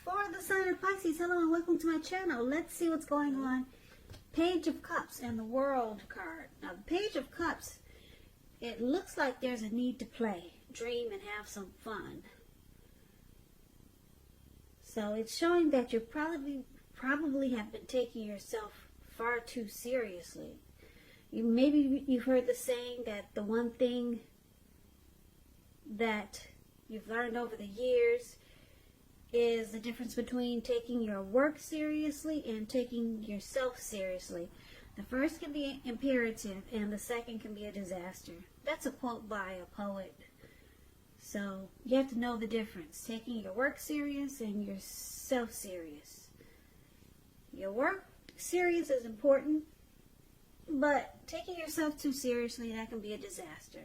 For the sign of Pisces, hello and welcome to my channel. Let's see what's going on. Page of Cups and the World card. Now, the Page of Cups, it looks like there's a need to play, dream, and have some fun. So it's showing that you probably have been taking yourself far too seriously. Maybe you've heard the saying that the one thing that you've learned over the years is the difference between taking your work seriously and taking yourself seriously. The first can be imperative and the second can be a disaster. That's a quote by a poet. So you have to know the difference. Taking your work serious and yourself serious. Your work serious is important, but taking yourself too seriously, that can be a disaster.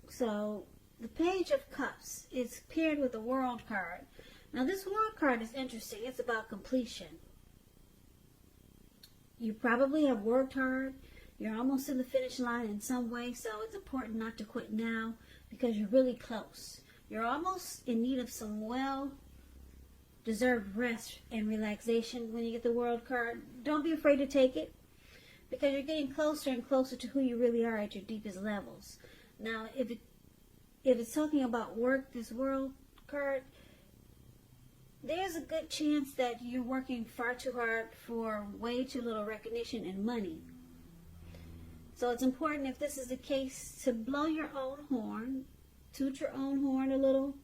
So the Page of Cups is paired with the World card. Now this World card is interesting. It's about completion. You probably have worked hard. You're almost in the finish line in some way, so it's important not to quit now because you're really close. You're almost in need of some well-deserved rest and relaxation when you get the World card. Don't be afraid to take it because you're getting closer and closer to who you really are at your deepest levels. Now, if it's talking about work, this World card, there's a good chance that you're working far too hard for way too little recognition and money. So it's important, if this is the case, to blow your own horn, toot your own horn a little,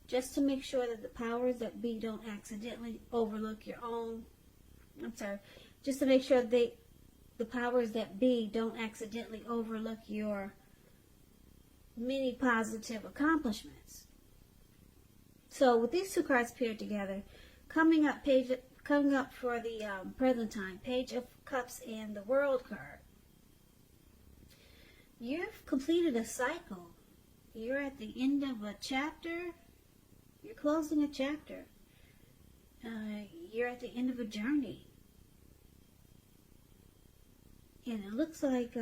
just to make sure that the powers that be don't accidentally overlook your own, just to make sure the powers that be don't accidentally overlook your many positive accomplishments. So with these two cards paired together, coming up for the present time, Page of Cups and the World card. You've completed a cycle. You're at the end of a chapter. You're closing a chapter. You're at the end of a journey. And it looks like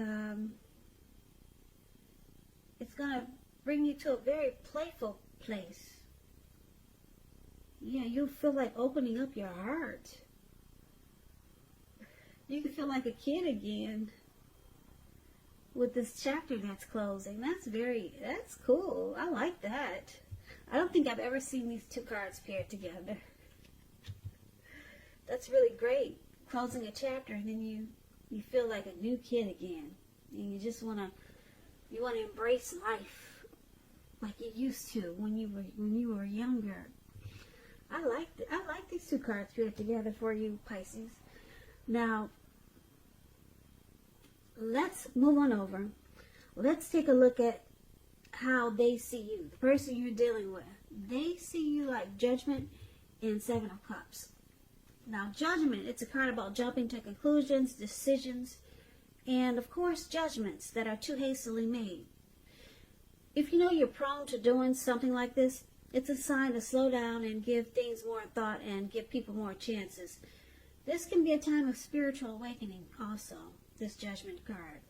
it's going to bring you to a very playful place. Yeah, you'll feel like opening up your heart. You can feel like a kid again with this chapter that's closing. That's cool. I like that. I don't think I've ever seen these two cards paired together. That's really great. Closing a chapter and then you feel like a new kid again. And you just want to embrace life like you used to when you were younger. I like these two cards paired together for you, Pisces. Now, let's move on over. Let's take a look at how they see you, the person you're dealing with. They see you like Judgment and Seven of Cups. Now, Judgment, it's a card about jumping to conclusions, decisions, and of course, judgments that are too hastily made. If you know you're prone to doing something like this, it's a sign to slow down and give things more thought and give people more chances. This can be a time of spiritual awakening also, this Judgment card.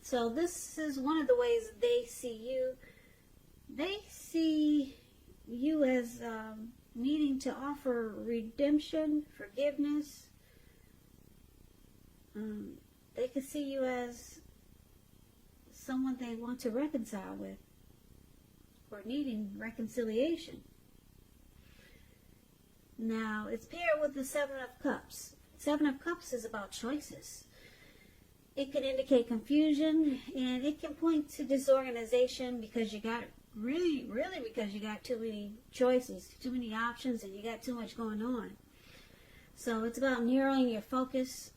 So this is one of the ways they see you. They see you as needing to offer redemption, forgiveness. They can see you as someone they want to reconcile with or needing reconciliation. Now, it's paired with the Seven of Cups. Seven of Cups is about choices. It can indicate confusion, and it can point to disorganization because you got because you got too many choices, too many options, and you got too much going on. So it's about narrowing your focus.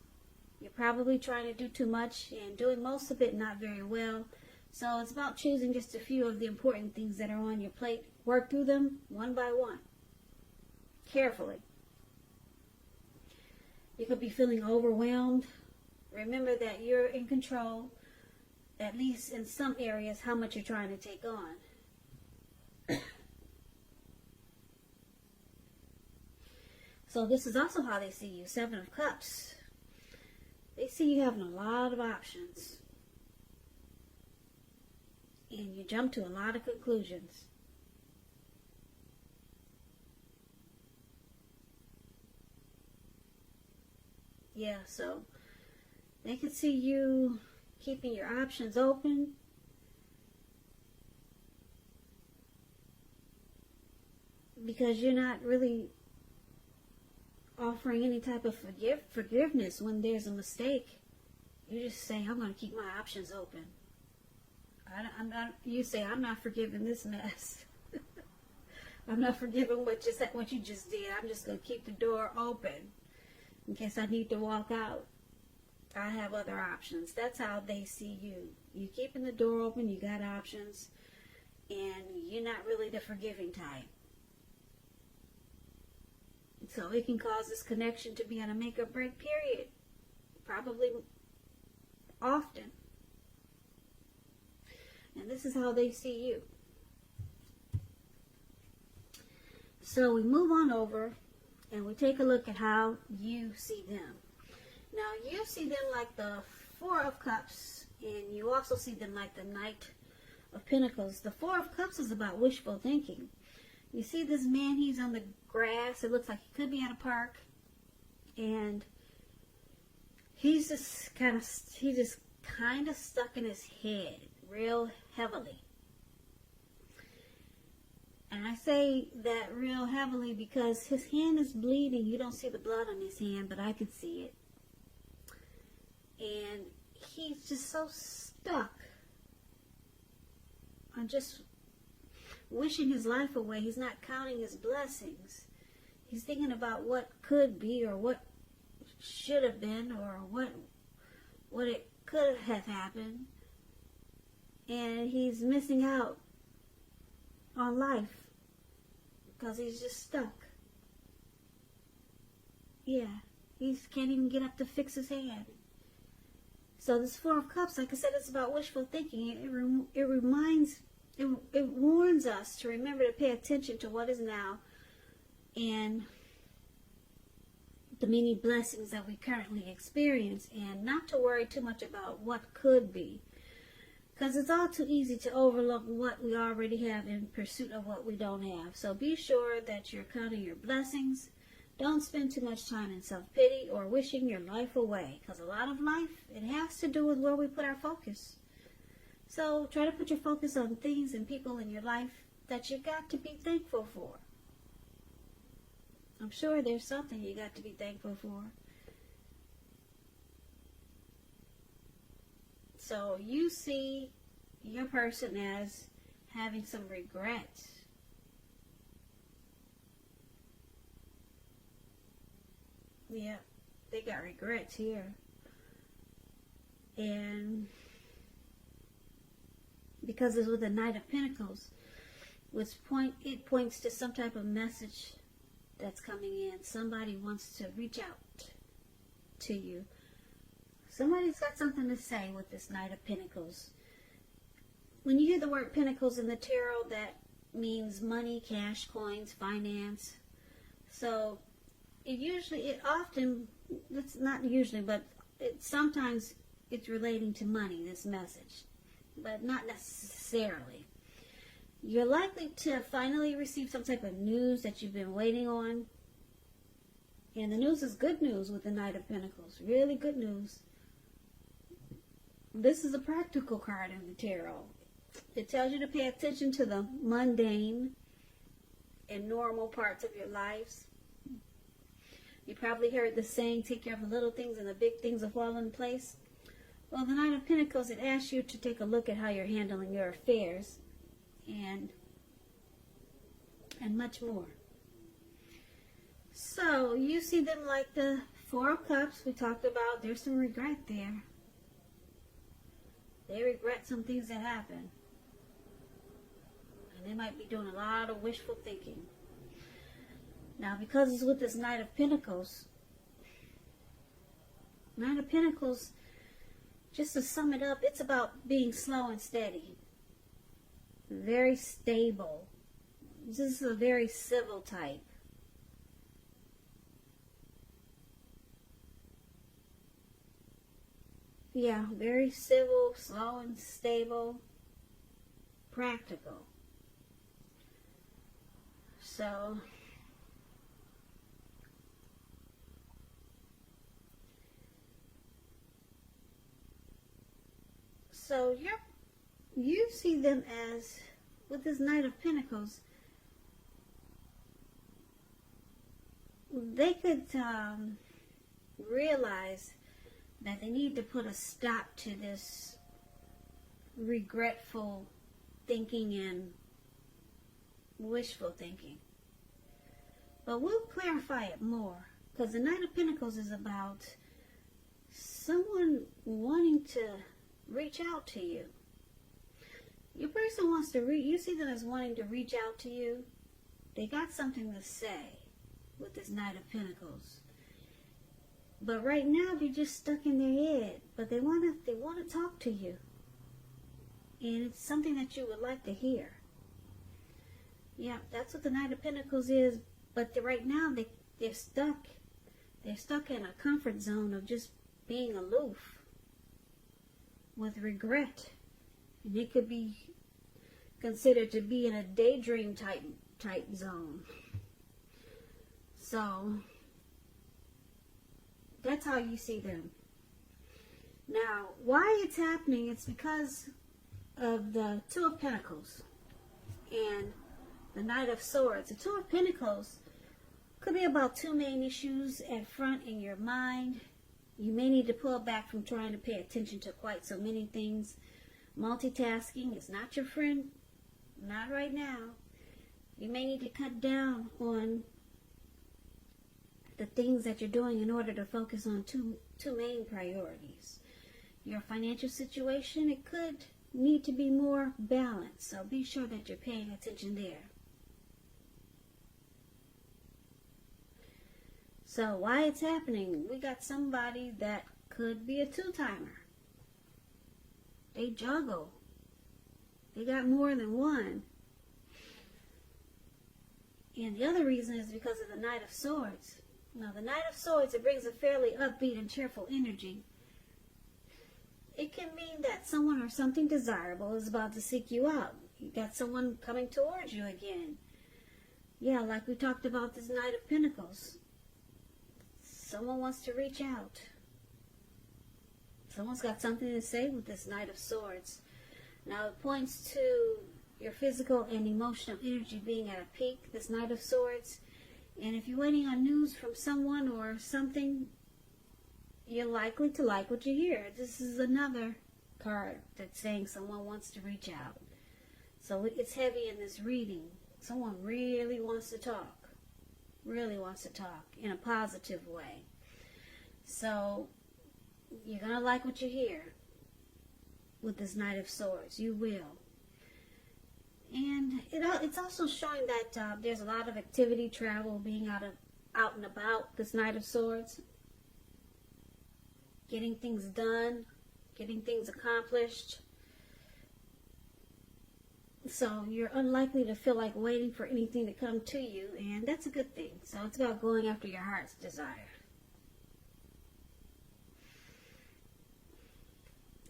You're probably trying to do too much and doing most of it not very well. So it's about choosing just a few of the important things that are on your plate. Work through them one by one, carefully. You could be feeling overwhelmed. Remember that you're in control, at least in some areas, how much you're trying to take on. So this is also how they see you, Seven of Cups. They see you having a lot of options. and you jump to a lot of conclusions. Yeah, so they can see you keeping your options open. Because you're not really offering any type of forgiveness when there's a mistake. You just say, I'm going to keep my options open. You say, I'm not forgiving this mess. I'm not forgiving what you just did. I'm just going to keep the door open. In case I need to walk out, I have other options. That's how they see you. You keeping the door open, you got options, and you're not really the forgiving type. So it can cause this connection to be on a make or break period. Probably often. And this is how they see you. So we move on over and we take a look at how you see them. Now you see them like the Four of Cups, and you also see them like the Knight of Pentacles. The Four of Cups is about wishful thinking. You see this man, he's on the grass. It looks like he could be at a park. And he's just kind of stuck in his head real heavily. And I say that real heavily because his hand is bleeding. You don't see the blood on his hand, but I can see it. And he's just so stuck on just wishing his life away. He's not counting his blessings. He's thinking about what could be or what should have been or what it could have happened. And he's missing out on life because he's just stuck. Yeah, he can't even get up to fix his hand. So this Four of Cups, like I said, it's about wishful thinking. It warns us to remember to pay attention to what is now and the many blessings that we currently experience, and not to worry too much about what could be. Because it's all too easy to overlook what we already have in pursuit of what we don't have. So be sure that you're counting your blessings. Don't spend too much time in self-pity or wishing your life away. Because a lot of life, it has to do with where we put our focus. So try to put your focus on things and people in your life that you got to be thankful for. I'm sure there's something you got to be thankful for. So you see your person as having some regrets. Yeah, they got regrets here. And because it's with the Knight of Pentacles, it points to some type of message that's coming in. Somebody wants to reach out to you. Somebody's got something to say with this Knight of Pentacles. When you hear the word Pentacles in the tarot, that means money, cash, coins, finance. So sometimes it's relating to money, this message, but not necessarily. You're likely to finally receive some type of news that you've been waiting on. And the news is good news with the Knight of Pentacles. Really good news. This is a practical card in the tarot. It tells you to pay attention to the mundane and normal parts of your lives. You probably heard the saying, take care of the little things and the big things will fall in place. Well, the Knight of Pentacles, it asks you to take a look at how you're handling your affairs and much more. So, you see them like the Four of Cups we talked about. There's some regret there. They regret some things that happened. And they might be doing a lot of wishful thinking. Now, because it's with this Knight of Pentacles, just to sum it up, it's about being slow and steady. Very stable. This is a very civil type. Yeah, very civil, slow and stable. practical. So you see them as, with this Knight of Pentacles, they could realize that they need to put a stop to this regretful thinking and wishful thinking. But we'll clarify it more, because the Knight of Pentacles is about someone wanting to reach out to you. Your person wants to you see them as wanting to reach out to you. They got something to say with this Knight of Pentacles. But right now they're just stuck in their head. But they want to talk to you. And it's something that you would like to hear. Yeah, that's what the Knight of Pentacles is. But right now they're stuck. They're stuck in a comfort zone of just being aloof with regret. And it could be considered to be in a daydream type zone. So that's how you see them. Now, why it's happening, it's because of the Two of Pentacles and the Knight of Swords. The Two of Pentacles could be about two main issues at front in your mind. You may need to pull back from trying to pay attention to quite so many things. Multitasking is not your friend. Not right now. You may need to cut down on the things that you're doing in order to focus on two main priorities. Your financial situation, it could need to be more balanced. So be sure that you're paying attention there. So why it's happening? We got somebody that could be a two-timer. They juggle. They got more than one. And the other reason is because of the Knight of Swords. Now, the Knight of Swords, it brings a fairly upbeat and cheerful energy. It can mean that someone or something desirable is about to seek you out. You got someone coming towards you again. Yeah, like we talked about this Knight of Pentacles. Someone wants to reach out. Someone's got something to say with this Knight of Swords. Now, it points to your physical and emotional energy being at a peak, this Knight of Swords. And if you're waiting on news from someone or something, you're likely to like what you hear. This is another card that's saying someone wants to reach out. So it's heavy in this reading. Someone really wants to talk. Really wants to talk in a positive way. So you're going to like what you hear with this Knight of Swords. You will. And it's also showing that there's a lot of activity, travel, being out and about, this Knight of Swords. Getting things done, getting things accomplished. So you're unlikely to feel like waiting for anything to come to you, and that's a good thing. So it's about going after your heart's desire.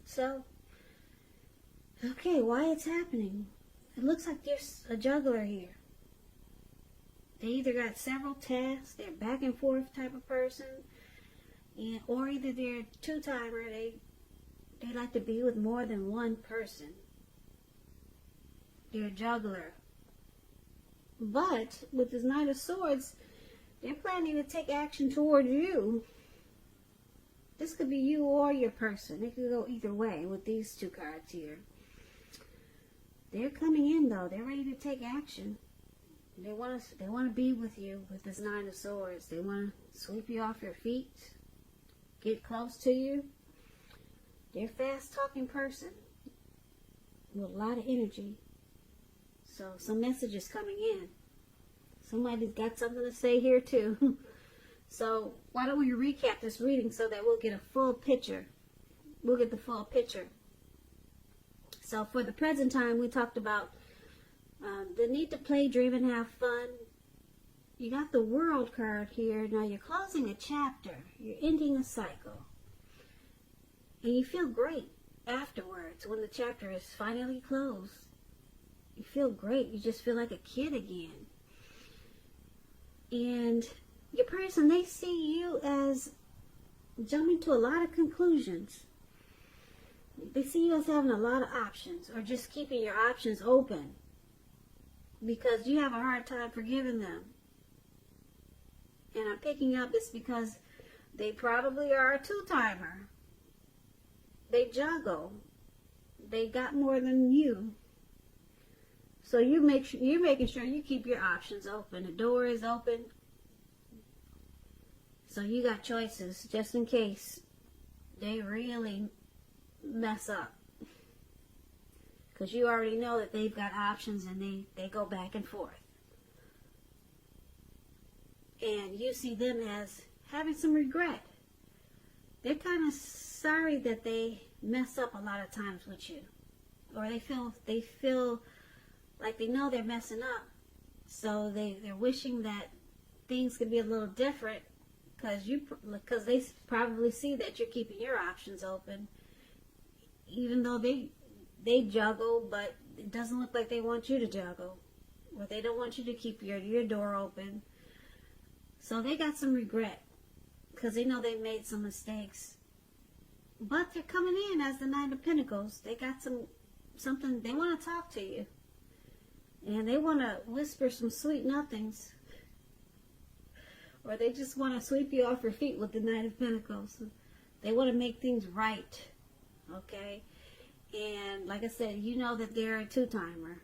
So, okay, why it's happening? It looks like there's a juggler here. They either got several tasks, they're back and forth type of person, or either they're a two-timer, they like to be with more than one person. They're a juggler. But with this Knight of Swords, they're planning to take action toward you. This could be you or your person. It could go either way with these two cards here. They're coming in though. They're ready to take action. They want to be with you with this Nine of Swords. They want to sweep you off your feet, get close to you. They're a fast-talking person with a lot of energy. So some messages coming in. Somebody's got something to say here too. So why don't we recap this reading so that we'll get a full picture. We'll get the full picture. So for the present time, we talked about the need to play, dream, and have fun. You got the World card here. Now you're closing a chapter. You're ending a cycle. And you feel great afterwards when the chapter is finally closed. You feel great. You just feel like a kid again. And your person, they see you as jumping to a lot of conclusions. They see you as having a lot of options, or just keeping your options open because you have a hard time forgiving them. And I'm picking up it's because they probably are a two-timer. They juggle. They got more than you. So you're making sure you keep your options open. The door is open. So you got choices just in case they really mess up. Because you already know that they've got options and they go back and forth. And you see them as having some regret. They're kind of sorry that they mess up a lot of times with you. Or they feel like they know they're messing up. So they're wishing that things could be a little different because they probably see that you're keeping your options open. Even though they juggle, but it doesn't look like they want you to juggle. Or they don't want you to keep your door open. So they got some regret because they know they made some mistakes. But they're coming in as the Knight of Pentacles. They got something, they want to talk to you. And they want to whisper some sweet nothings. Or they just want to sweep you off your feet with the Knight of Pentacles. They want to make things right. Okay? And like I said, you know that they're a two-timer.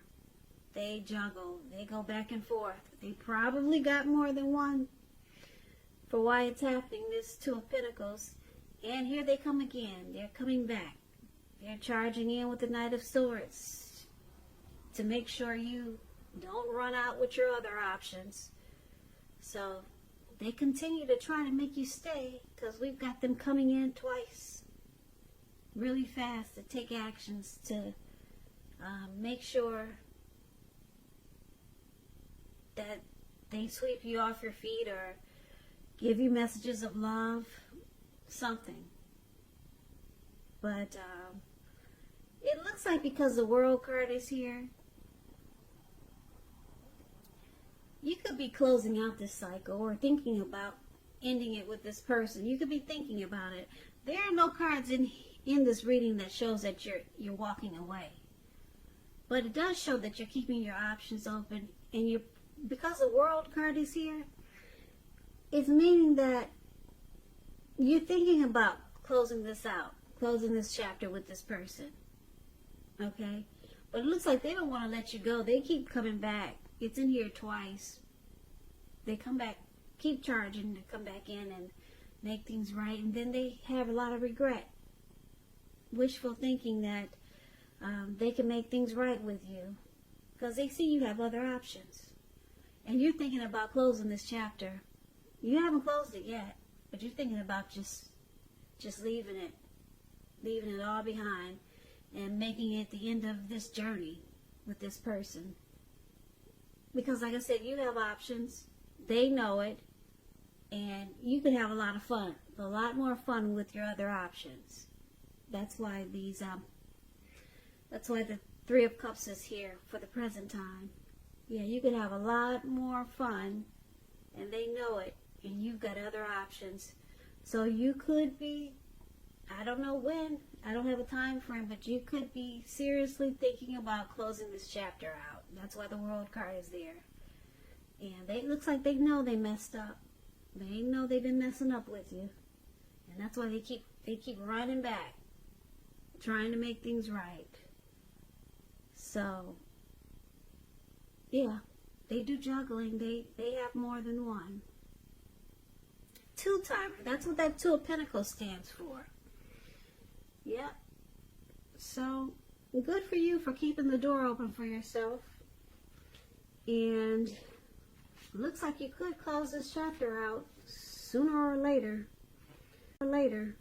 They juggle. They go back and forth. They probably got more than one for why it's happening, this Two of Pentacles. And here they come again. They're coming back. They're charging in with the Knight of Swords to make sure you don't run out with your other options. So they continue to try to make you stay because we've got them coming in twice really fast to take actions to make sure that they sweep you off your feet or give you messages of love, something. But it looks like because the World card is here, you could be closing out this cycle or thinking about ending it with this person. You could be thinking about it. There are no cards in this reading that shows that you're walking away. But it does show that you're keeping your options open, and because the World card is here, it's meaning that you're thinking about closing this out, closing this chapter with this person. Okay? But it looks like they don't want to let you go. They keep coming back. It's in here twice. They come back, keep charging to come back in and make things right. And then they have a lot of regret. Wishful thinking that they can make things right with you. Because they see you have other options. And you're thinking about closing this chapter. You haven't closed it yet. But you're thinking about just leaving it all behind. And making it the end of this journey with this person. Because like I said, you have options. They know it. And you can have a lot of fun. A lot more fun with your other options. That's why the Three of Cups is here for the present time. Yeah, you can have a lot more fun. And they know it. And you've got other options. So you could be, I don't know when, I don't have a time frame, but you could be seriously thinking about closing this chapter out. That's why the World card is there. And it looks like they know they messed up. They know they've been messing up with you. And that's why they keep running back, trying to make things right. So, yeah, they do juggling. They have more than one. Two-timer. That's what that Two of Pentacles stands for. Yeah. So, good for you for keeping the door open for yourself. And looks like you could close this chapter out sooner or later. Or later.